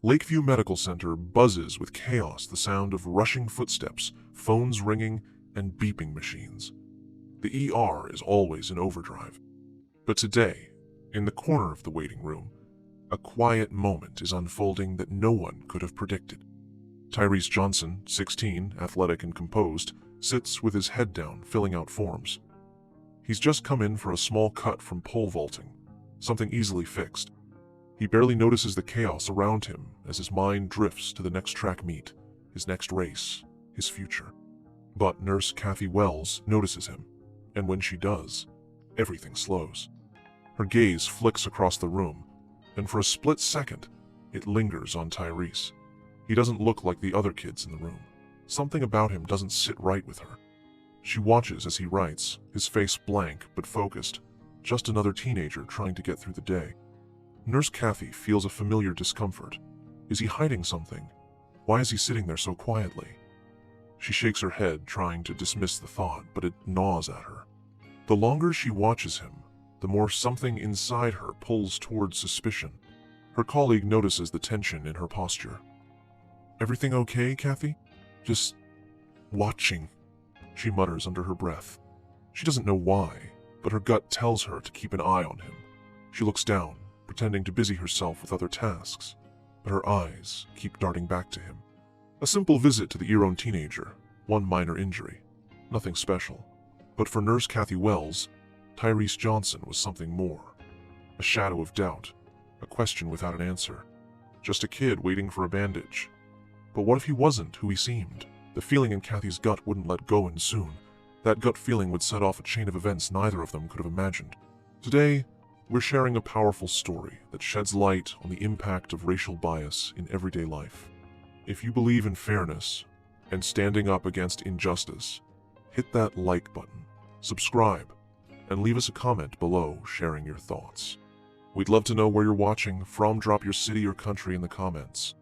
Lakeview Medical Center buzzes with chaos, the sound of rushing footsteps, phones ringing, and beeping machines. The ER is always in overdrive. But today, in the corner of the waiting room, a quiet moment is unfolding that no one could have predicted. Tyrese Johnson, 16, athletic and composed, sits with his head down, filling out forms. He's just come in for a small cut from pole vaulting, something easily fixed. He barely notices the chaos around him as his mind drifts to the next track meet, his next race, his future. But Nurse Kathy Wells notices him, and when she does, everything slows. Her gaze flicks across the room, and for a split second, it lingers on Tyrese. He doesn't look like the other kids in the room. Something about him doesn't sit right with her. She watches as he writes, his face blank but focused, just another teenager trying to get through the day. Nurse Kathy feels a familiar discomfort. Is he hiding something? Why is he sitting there so quietly? She shakes her head, trying to dismiss the thought, but it gnaws at her. The longer she watches him, the more something inside her pulls towards suspicion. Her colleague notices the tension in her posture. "Everything okay, Kathy?" "Just watching," she mutters under her breath. She doesn't know why, but her gut tells her to keep an eye on him. She looks down, pretending to busy herself with other tasks, but her eyes keep darting back to him. A simple visit to the ear-own teenager, one minor injury. Nothing special. But for Nurse Kathy Wells, Tyrese Johnson was something more. A shadow of doubt, a question without an answer. Just a kid waiting for a bandage. But what if he wasn't who he seemed? The feeling in Kathy's gut wouldn't let go, and soon, that gut feeling would set off a chain of events neither of them could have imagined. Today, we're sharing a powerful story that sheds light on the impact of racial bias in everyday life. If you believe in fairness and standing up against injustice, hit that like button, subscribe, and leave us a comment below sharing your thoughts. We'd love to know where you're watching from. Drop your city or country in the comments.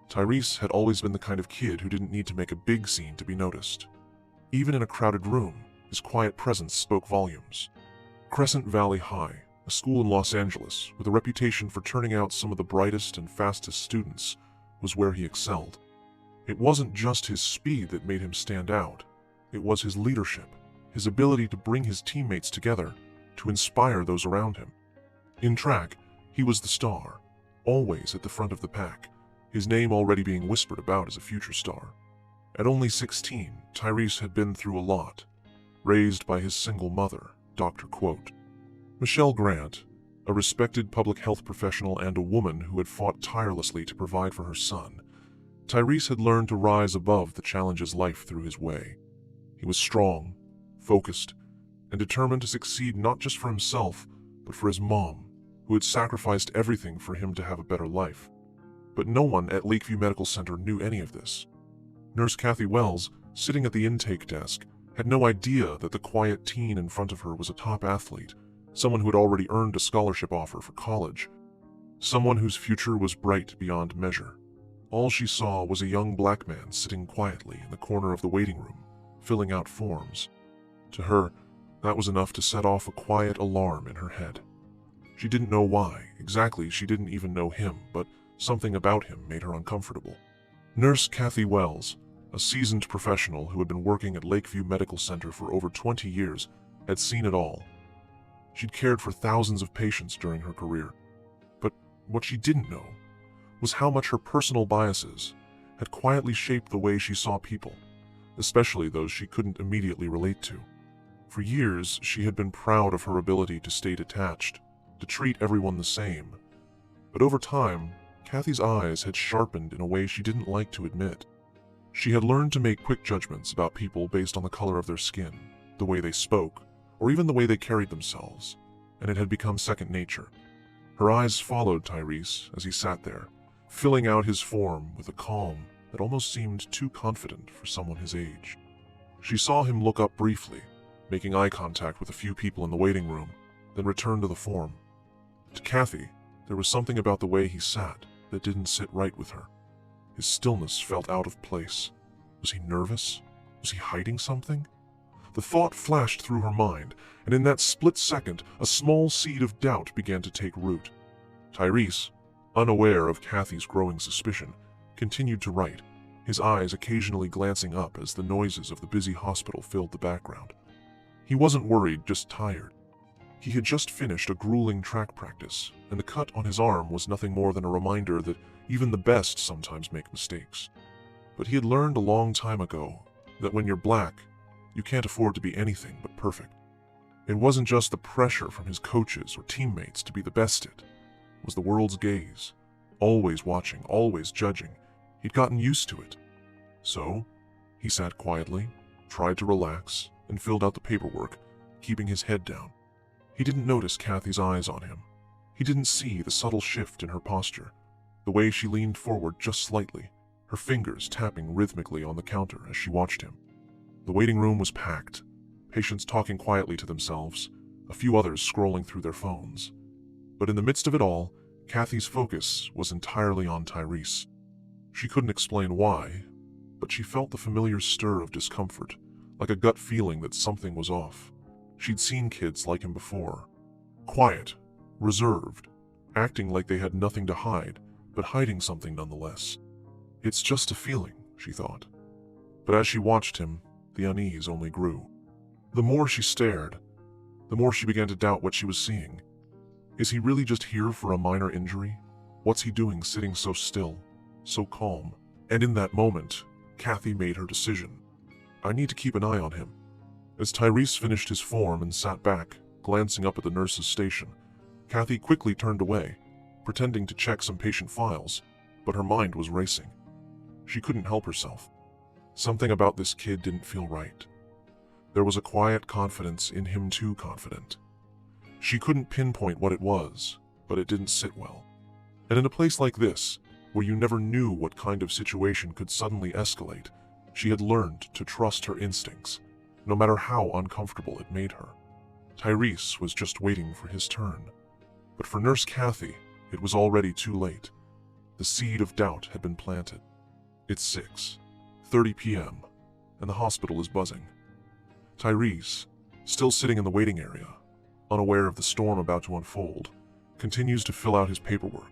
Tyrese had always been the kind of kid who didn't need to make a big scene to be noticed. Even in a crowded room, his quiet presence spoke volumes. Crescent Valley High, a school in Los Angeles with a reputation for turning out some of the brightest and fastest students, was where he excelled. It wasn't just his speed that made him stand out. It was his leadership, his ability to bring his teammates together, to inspire those around him. In track, he was the star, always at the front of the pack, his name already being whispered about as a future star. At only 16, Tyrese had been through a lot, raised by his single mother, Dr. Michelle Grant, a respected public health professional and a woman who had fought tirelessly to provide for her son. Tyrese had learned to rise above the challenges life threw his way. He was strong, focused, and determined to succeed not just for himself, but for his mom, who had sacrificed everything for him to have a better life. But no one at Lakeview Medical Center knew any of this. Nurse Kathy Wells, sitting at the intake desk, had no idea that the quiet teen in front of her was a top athlete, someone who had already earned a scholarship offer for college, someone whose future was bright beyond measure. All she saw was a young black man sitting quietly in the corner of the waiting room, filling out forms. To her, that was enough to set off a quiet alarm in her head. She didn't know why, exactly. She didn't even know him, but something about him made her uncomfortable. Nurse Kathy Wells, a seasoned professional who had been working at Lakeview Medical Center for over 20 years, had seen it all. She'd cared for thousands of patients during her career. But what she didn't know was how much her personal biases had quietly shaped the way she saw people, especially those she couldn't immediately relate to. For years, she had been proud of her ability to stay detached, to treat everyone the same. But over time, Kathy's eyes had sharpened in a way she didn't like to admit. She had learned to make quick judgments about people based on the color of their skin, the way they spoke, or even the way they carried themselves, and it had become second nature. Her eyes followed Tyrese as he sat there, filling out his form with a calm that almost seemed too confident for someone his age. She saw him look up briefly, making eye contact with a few people in the waiting room, then return to the form. To Kathy, there was something about the way he sat that didn't sit right with her. His stillness felt out of place. Was he nervous? Was he hiding something? The thought flashed through her mind, and in that split second, a small seed of doubt began to take root. Tyrese, unaware of Kathy's growing suspicion, continued to write, his eyes occasionally glancing up as the noises of the busy hospital filled the background. He wasn't worried, just tired. He had just finished a grueling track practice, and the cut on his arm was nothing more than a reminder that even the best sometimes make mistakes. But he had learned a long time ago that when you're black, you can't afford to be anything but perfect. It wasn't just the pressure from his coaches or teammates to be the best it was the world's gaze, always watching, always judging. He'd gotten used to it. So, he sat quietly, tried to relax, and filled out the paperwork, keeping his head down. He didn't notice Kathy's eyes on him. He didn't see the subtle shift in her posture, the way she leaned forward just slightly, her fingers tapping rhythmically on the counter as she watched him. The waiting room was packed, patients talking quietly to themselves, a few others scrolling through their phones. But in the midst of it all, Kathy's focus was entirely on Tyrese. She couldn't explain why, but she felt the familiar stir of discomfort, like a gut feeling that something was off. She'd seen kids like him before. Quiet, reserved, acting like they had nothing to hide, but hiding something nonetheless. It's just a feeling, she thought. But as she watched him, the unease only grew. The more she stared, the more she began to doubt what she was seeing. Is he really just here for a minor injury? What's he doing sitting so still, so calm? And in that moment, Kathy made her decision. I need to keep an eye on him. As Tyrese finished his form and sat back, glancing up at the nurse's station, Kathy quickly turned away, pretending to check some patient files, but her mind was racing. She couldn't help herself. Something about this kid didn't feel right. There was a quiet confidence in him, too confident. She couldn't pinpoint what it was, but it didn't sit well. And in a place like this, where you never knew what kind of situation could suddenly escalate, she had learned to trust her instincts, no matter how uncomfortable it made her. Tyrese was just waiting for his turn. But for Nurse Kathy, it was already too late. The seed of doubt had been planted. It's 6:30 p.m., and the hospital is buzzing. Tyrese, still sitting in the waiting area, unaware of the storm about to unfold, continues to fill out his paperwork.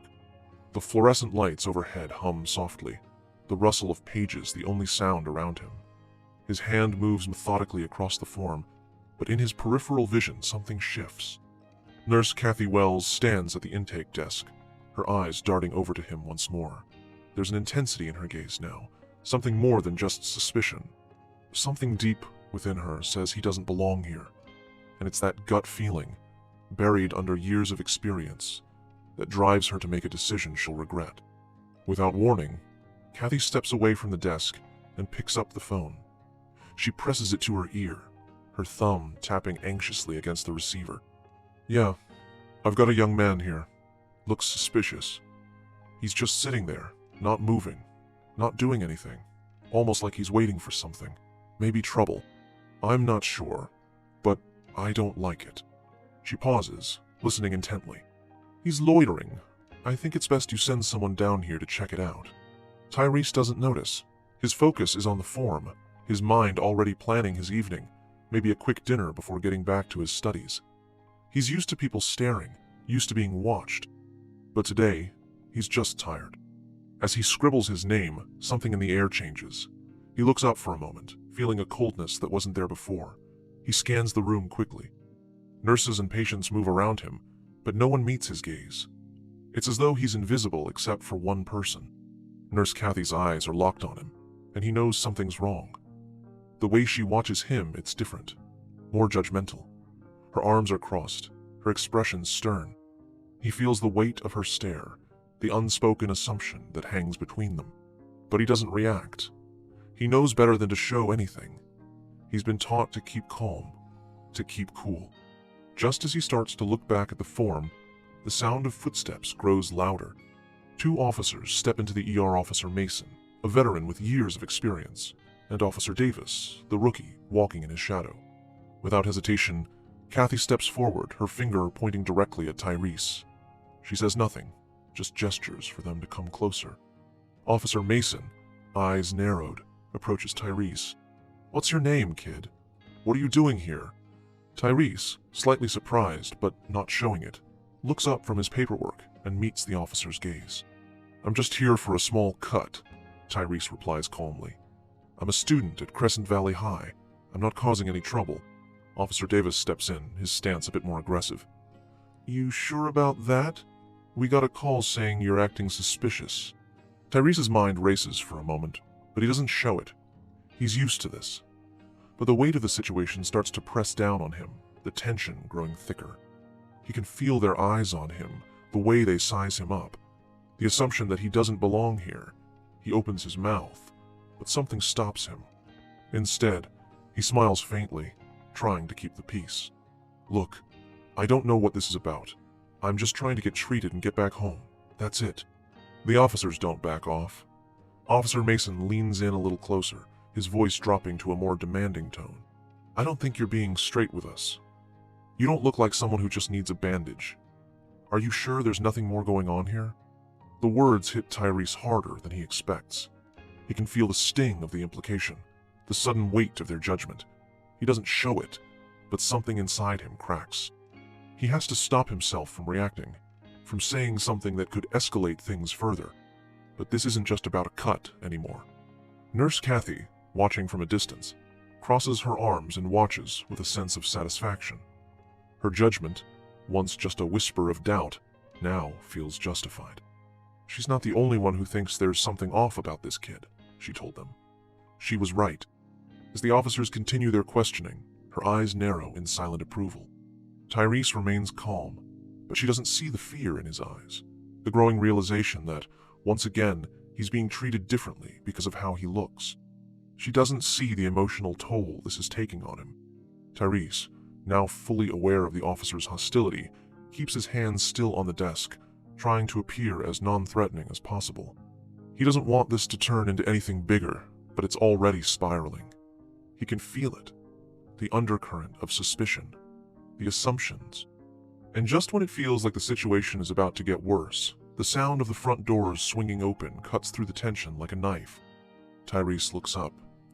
The fluorescent lights overhead hum softly, the rustle of pages the only sound around him. His hand moves methodically across the form, but in his peripheral vision something shifts. Nurse Kathy Wells stands at the intake desk, her eyes darting over to him once more. There's an intensity in her gaze now, something more than just suspicion. Something deep within her says he doesn't belong here, and it's that gut feeling, buried under years of experience, that drives her to make a decision she'll regret. Without warning, Kathy steps away from the desk and picks up the phone. She presses it to her ear, her thumb tapping anxiously against the receiver. Yeah, I've got a young man here. Looks suspicious. He's just sitting there, not moving, not doing anything, almost like he's waiting for something. Maybe trouble. I'm not sure, but I don't like it. She pauses, listening intently. He's loitering. I think it's best you send someone down here to check it out. Tyrese doesn't notice. His focus is on the form, his mind already planning his evening, maybe a quick dinner before getting back to his studies. He's used to people staring, used to being watched. But today, he's just tired. As he scribbles his name, something in the air changes. He looks up for a moment, feeling a coldness that wasn't there before. He scans the room quickly. Nurses and patients move around him, but no one meets his gaze. It's as though he's invisible except for one person. Nurse Kathy's eyes are locked on him, and he knows something's wrong. The way she watches him, it's different, more judgmental. Her arms are crossed, her expression stern. He feels the weight of her stare, the unspoken assumption that hangs between them. But he doesn't react. He knows better than to show anything. He's been taught to keep calm, to keep cool. Just as he starts to look back at the form, the sound of footsteps grows louder. 2 officers step into the ER. Officer Mason, a veteran with years of experience, and Officer Davis, the rookie, walking in his shadow. Without hesitation, Kathy steps forward, her finger pointing directly at Tyrese. She says nothing, just gestures for them to come closer. Officer Mason, eyes narrowed, approaches Tyrese. What's your name, kid? What are you doing here? Tyrese, slightly surprised but not showing it, looks up from his paperwork, and meets the officer's gaze. "I'm just here for a small cut," Tyrese replies calmly. "I'm a student at Crescent Valley High. I'm not causing any trouble." Officer Davis steps in, his stance a bit more aggressive. "You sure about that? We got a call saying you're acting suspicious." Tyrese's mind races for a moment, but he doesn't show it. He's used to this. But the weight of the situation starts to press down on him, the tension growing thicker. He can feel their eyes on him, the way they size him up, the assumption that he doesn't belong here. He opens his mouth, but something stops him. Instead, he smiles faintly, trying to keep the peace. "Look, I don't know what this is about. I'm just trying to get treated and get back home. That's it." The officers don't back off. Officer Mason leans in a little closer, his voice dropping to a more demanding tone. "I don't think you're being straight with us. You don't look like someone who just needs a bandage. Are you sure there's nothing more going on here?" The words hit Tyrese harder than he expects. He can feel the sting of the implication, the sudden weight of their judgment. He doesn't show it, but something inside him cracks. He has to stop himself from reacting, from saying something that could escalate things further. But this isn't just about a cut anymore. Nurse Kathy, watching from a distance, crosses her arms and watches with a sense of satisfaction. Her judgment, once just a whisper of doubt, now feels justified. "She's not the only one who thinks there's something off about this kid," she told them. She was right. As the officers continue their questioning, her eyes narrow in silent approval. Tyrese remains calm, but she doesn't see the fear in his eyes, the growing realization that, once again, he's being treated differently because of how he looks. She doesn't see the emotional toll this is taking on him. Tyrese, now fully aware of the officer's hostility, keeps his hands still on the desk, trying to appear as non-threatening as possible. He doesn't want this to turn into anything bigger, but it's already spiraling. He can feel it, the undercurrent of suspicion, the assumptions. And just when it feels like the situation is about to get worse, the sound of the front doors swinging open cuts through the tension like a knife. Tyrese looks up,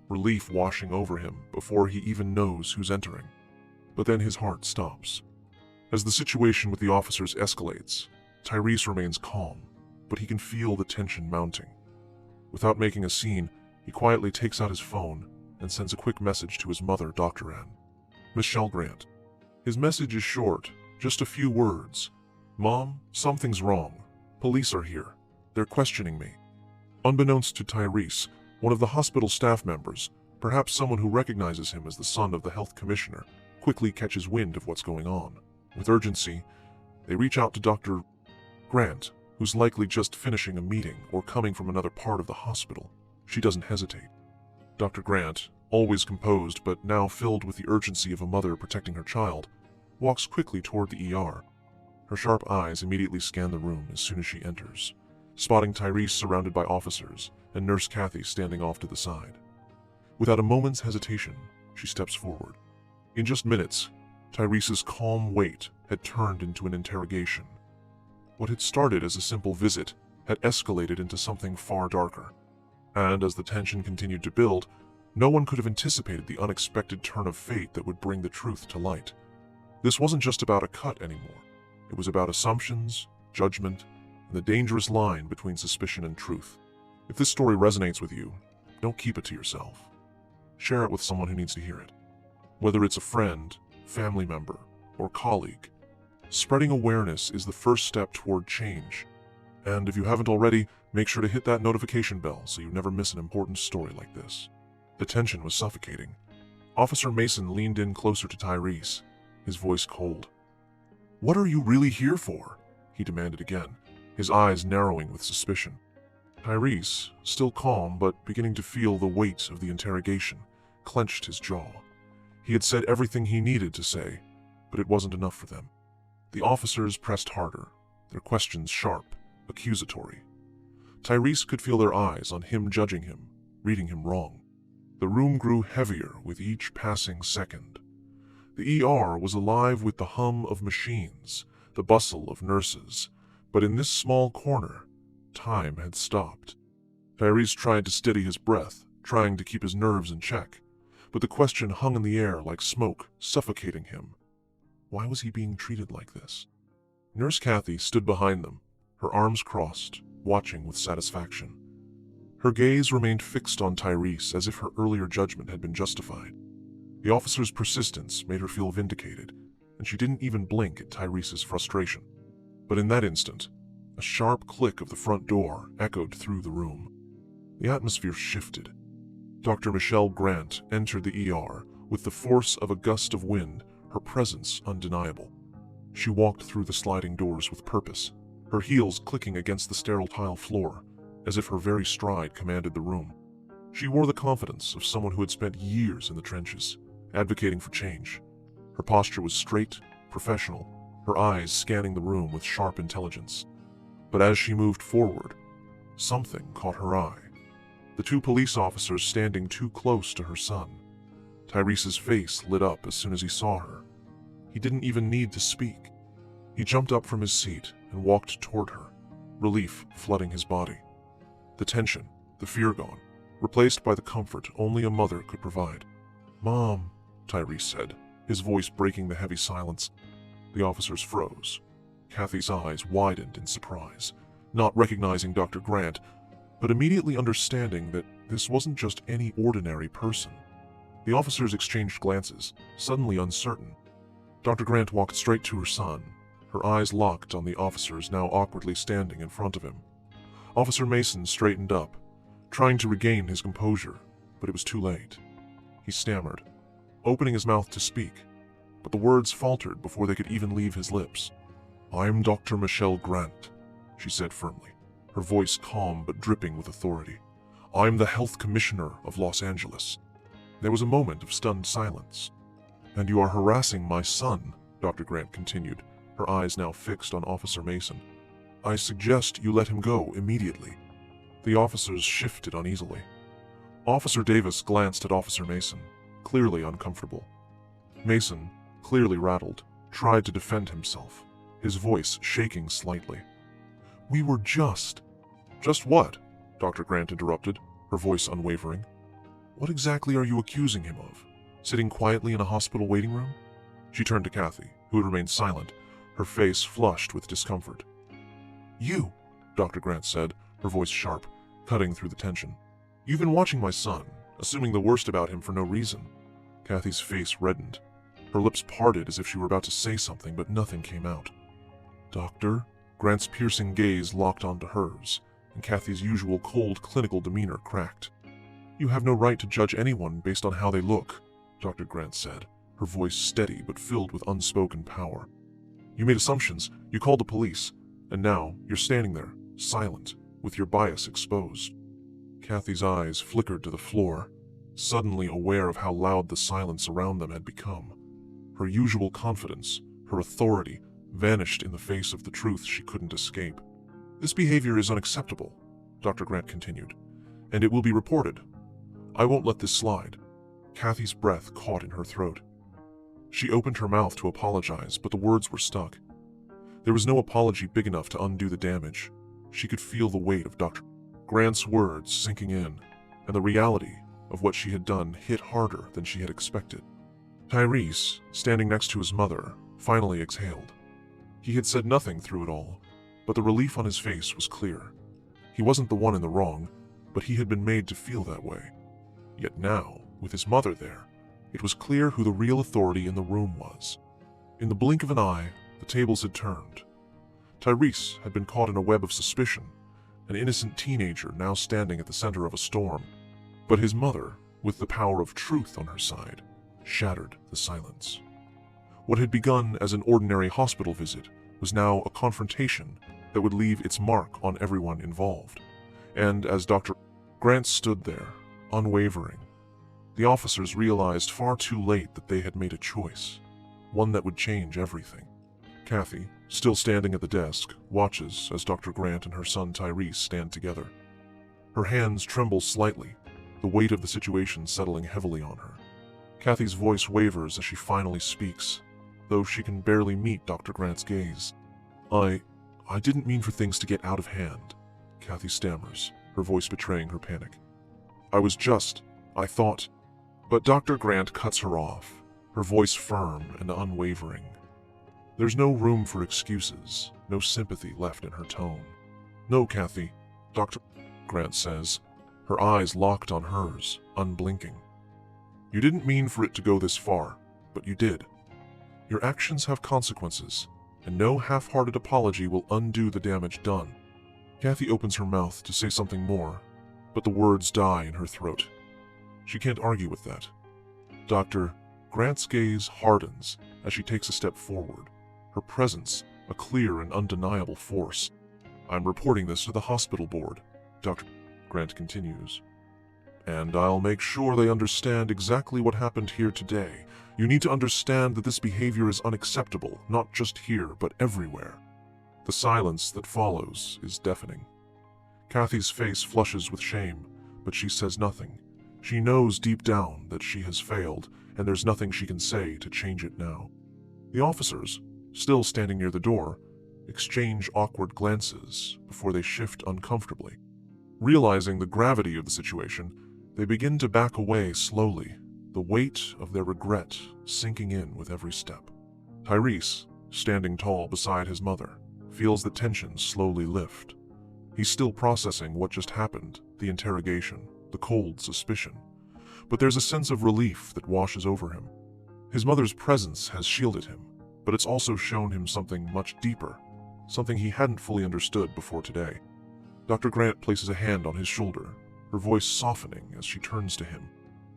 relief washing over him before he even knows who's entering. But then his heart stops. As the situation with the officers escalates, Tyrese remains calm, but he can feel the tension mounting. Without making a scene, he quietly takes out his phone and sends a quick message to his mother, Dr. Ann. "Michelle Grant." His message is short, just a few words. "Mom, something's wrong. Police are here. They're questioning me." Unbeknownst to Tyrese, one of the hospital staff members, perhaps someone who recognizes him as the son of the health commissioner, quickly catches wind of what's going on. With urgency, they reach out to Dr. Grant, who's likely just finishing a meeting or coming from another part of the hospital. She doesn't hesitate. Dr. Grant, always composed but now filled with the urgency of a mother protecting her child, walks quickly toward the ER. Her sharp eyes immediately scan the room as soon as she enters, spotting Tyrese surrounded by officers and Nurse Kathy standing off to the side. Without a moment's hesitation, she steps forward. In just minutes, Tyrese's calm wait had turned into an interrogation. What had started as a simple visit had escalated into something far darker. And as the tension continued to build, no one could have anticipated the unexpected turn of fate that would bring the truth to light. This wasn't just about a cut anymore. It was about assumptions, judgment, and the dangerous line between suspicion and truth. If this story resonates with you, don't keep it to yourself. Share it with someone who needs to hear it. Whether it's a friend, family member, or colleague, spreading awareness is the first step toward change. And if you haven't already, make sure to hit that notification bell so you never miss an important story like this. The tension was suffocating. Officer Mason leaned in closer to Tyrese, his voice cold. "What are you really here for?" he demanded again, his eyes narrowing with suspicion. Tyrese, still calm but beginning to feel the weight of the interrogation, clenched his jaw. He had said everything he needed to say, but it wasn't enough for them. The officers pressed harder, their questions sharp, accusatory. Tyrese could feel their eyes on him, judging him, reading him wrong. The room grew heavier with each passing second. The ER was alive with the hum of machines, the bustle of nurses, but in this small corner, time had stopped. Tyrese tried to steady his breath, trying to keep his nerves in check, but the question hung in the air like smoke, suffocating him. Why was he being treated like this? Nurse Kathy stood behind them, her arms crossed, watching with satisfaction. Her gaze remained fixed on Tyrese as if her earlier judgment had been justified. The officer's persistence made her feel vindicated, and she didn't even blink at Tyrese's frustration. But in that instant, a sharp click of the front door echoed through the room. The atmosphere shifted. Dr. Michelle Grant entered the ER with the force of a gust of wind, her presence undeniable. She walked through the sliding doors with purpose, her heels clicking against the sterile tile floor, as if her very stride commanded the room. She wore the confidence of someone who had spent years in the trenches, advocating for change. Her posture was straight, professional, her eyes scanning the room with sharp intelligence. But as she moved forward, something caught her eye. The two police officers standing too close to her son. Tyrese's face lit up as soon as he saw her. He didn't even need to speak. He jumped up from his seat and walked toward her, relief flooding his body. The tension, the fear gone, replaced by the comfort only a mother could provide. "Mom," Tyrese said, his voice breaking the heavy silence. The officers froze. Kathy's eyes widened in surprise, not recognizing Dr. Grant, but immediately understanding that this wasn't just any ordinary person. The officers exchanged glances, suddenly uncertain. Dr. Grant walked straight to her son, her eyes locked on the officers now awkwardly standing in front of him. Officer Mason straightened up, trying to regain his composure, but it was too late. He stammered, opening his mouth to speak, but the words faltered before they could even leave his lips. "I'm Dr. Michelle Grant," she said firmly, her voice calm but dripping with authority. "I'm the Health Commissioner of Los Angeles." There was a moment of stunned silence. "And you are harassing my son," Dr. Grant continued, her eyes now fixed on Officer Mason. "I suggest you let him go immediately." The officers shifted uneasily. Officer Davis glanced at Officer Mason, clearly uncomfortable. Mason, clearly rattled, tried to defend himself, his voice shaking slightly. "We were just—" "Just what?" Dr. Grant interrupted, her voice unwavering. "What exactly are you accusing him of? Sitting quietly in a hospital waiting room?" She turned to Kathy, who had remained silent, her face flushed with discomfort. "You," Dr. Grant said, her voice sharp, cutting through the tension. "You've been watching my son, assuming the worst about him for no reason." Kathy's face reddened. Her lips parted as if she were about to say something, but nothing came out. "Doctor?" Grant's piercing gaze locked onto hers, and Kathy's usual cold clinical demeanor cracked. "You have no right to judge anyone based on how they look," Dr. Grant said, her voice steady but filled with unspoken power. "You made assumptions, you called the police, and now you're standing there, silent, with your bias exposed." Kathy's eyes flickered to the floor, suddenly aware of how loud the silence around them had become. Her usual confidence, her authority, vanished in the face of the truth she couldn't escape. "This behavior is unacceptable," Dr. Grant continued, "and it will be reported. I won't let this slide." Kathy's breath caught in her throat. She opened her mouth to apologize, but the words were stuck. There was no apology big enough to undo the damage. She could feel the weight of Dr. Grant's words sinking in, and the reality of what she had done hit harder than she had expected. Tyrese, standing next to his mother, finally exhaled. He had said nothing through it all, but the relief on his face was clear. He wasn't the one in the wrong, but he had been made to feel that way. Yet now, with his mother there, it was clear who the real authority in the room was. In the blink of an eye, the tables had turned. Tyrese had been caught in a web of suspicion, an innocent teenager now standing at the center of a storm. But his mother, with the power of truth on her side, shattered the silence. What had begun as an ordinary hospital visit was now a confrontation that would leave its mark on everyone involved. And as Dr. Grant stood there, unwavering, the officers realized far too late that they had made a choice, one that would change everything. Kathy, still standing at the desk, watches as Dr. Grant and her son Tyrese stand together. Her hands tremble slightly, the weight of the situation settling heavily on her. Kathy's voice wavers as she finally speaks, though she can barely meet Dr. Grant's gaze. I didn't mean for things to get out of hand," Kathy stammers, her voice betraying her panic. I thought..." But Dr. Grant cuts her off, her voice firm and unwavering. There's no room for excuses, no sympathy left in her tone. "No, Kathy," Dr. Grant says, her eyes locked on hers, unblinking. "You didn't mean for it to go this far, but you did. Your actions have consequences, and no half-hearted apology will undo the damage done." Kathy opens her mouth to say something more, but the words die in her throat. She can't argue with that. Dr. Grant's gaze hardens as she takes a step forward, her presence a clear and undeniable force. "I'm reporting this to the hospital board," Dr. Grant continues. "And I'll make sure they understand exactly what happened here today. You need to understand that this behavior is unacceptable, not just here, but everywhere." The silence that follows is deafening. Kathy's face flushes with shame, but she says nothing. She knows deep down that she has failed, and there's nothing she can say to change it now. The officers, still standing near the door, exchange awkward glances before they shift uncomfortably. Realizing the gravity of the situation, they begin to back away slowly, the weight of their regret sinking in with every step. Tyrese, standing tall beside his mother, feels the tension slowly lift. He's still processing what just happened, the interrogation, the cold suspicion. But there's a sense of relief that washes over him. His mother's presence has shielded him, but it's also shown him something much deeper, something he hadn't fully understood before today. Dr. Grant places a hand on his shoulder, her voice softening as she turns to him.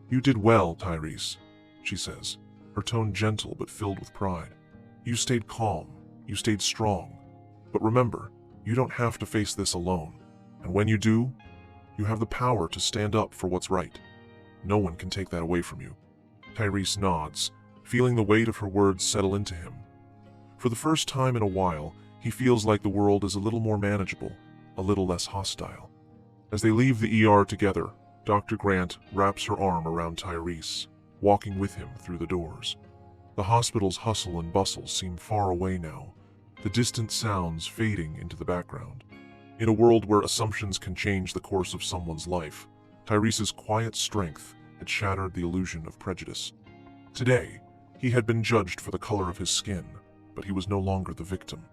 "You did well, Tyrese," she says, her tone gentle but filled with pride. "You stayed calm, you stayed strong. But remember, you don't have to face this alone. And when you do, you have the power to stand up for what's right. No one can take that away from you." Tyrese nods, feeling the weight of her words settle into him. For the first time in a while, he feels like the world is a little more manageable, a little less hostile. As they leave the ER together, Dr. Grant wraps her arm around Tyrese, walking with him through the doors. The hospital's hustle and bustle seem far away now, the distant sounds fading into the background. In a world where assumptions can change the course of someone's life, Tyrese's quiet strength had shattered the illusion of prejudice. Today, he had been judged for the color of his skin, but he was no longer the victim.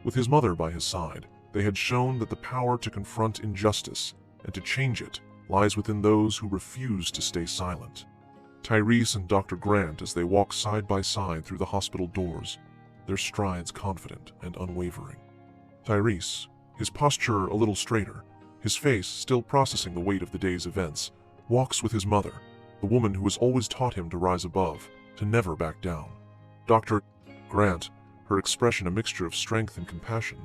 With his mother by his side, they had shown that the power to confront injustice and to change it lies within those who refuse to stay silent. Tyrese and Dr. Grant, as they walk side by side through the hospital doors, their strides confident and unwavering. Tyrese, his posture a little straighter, his face still processing the weight of the day's events, walks with his mother, the woman who has always taught him to rise above, to never back down. Dr. Grant, her expression a mixture of strength and compassion,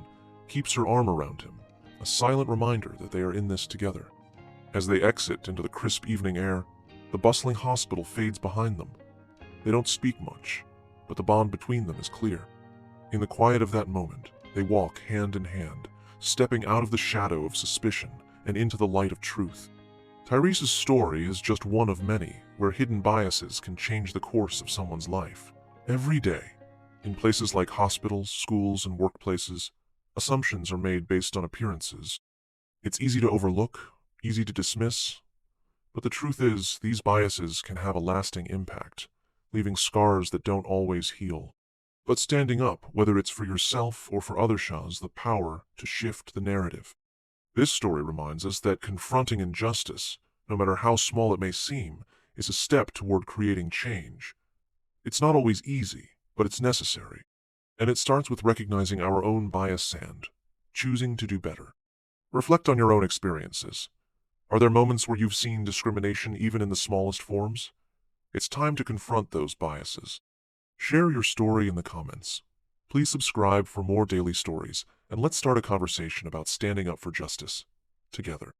keeps her arm around him, a silent reminder that they are in this together. As they exit into the crisp evening air, the bustling hospital fades behind them. They don't speak much, but the bond between them is clear. In the quiet of that moment, they walk hand in hand, stepping out of the shadow of suspicion and into the light of truth. Tyrese's story is just one of many where hidden biases can change the course of someone's life. Every day, in places like hospitals, schools, and workplaces, assumptions are made based on appearances. It's easy to overlook, easy to dismiss, but the truth is, these biases can have a lasting impact, leaving scars that don't always heal. But standing up, whether it's for yourself or for others, has the power to shift the narrative. This story reminds us that confronting injustice, no matter how small it may seem, is a step toward creating change. It's not always easy, but it's necessary. And it starts with recognizing our own bias and choosing to do better. Reflect on your own experiences. Are there moments where you've seen discrimination even in the smallest forms? It's time to confront those biases. Share your story in the comments. Please subscribe for more daily stories, and let's start a conversation about standing up for justice together.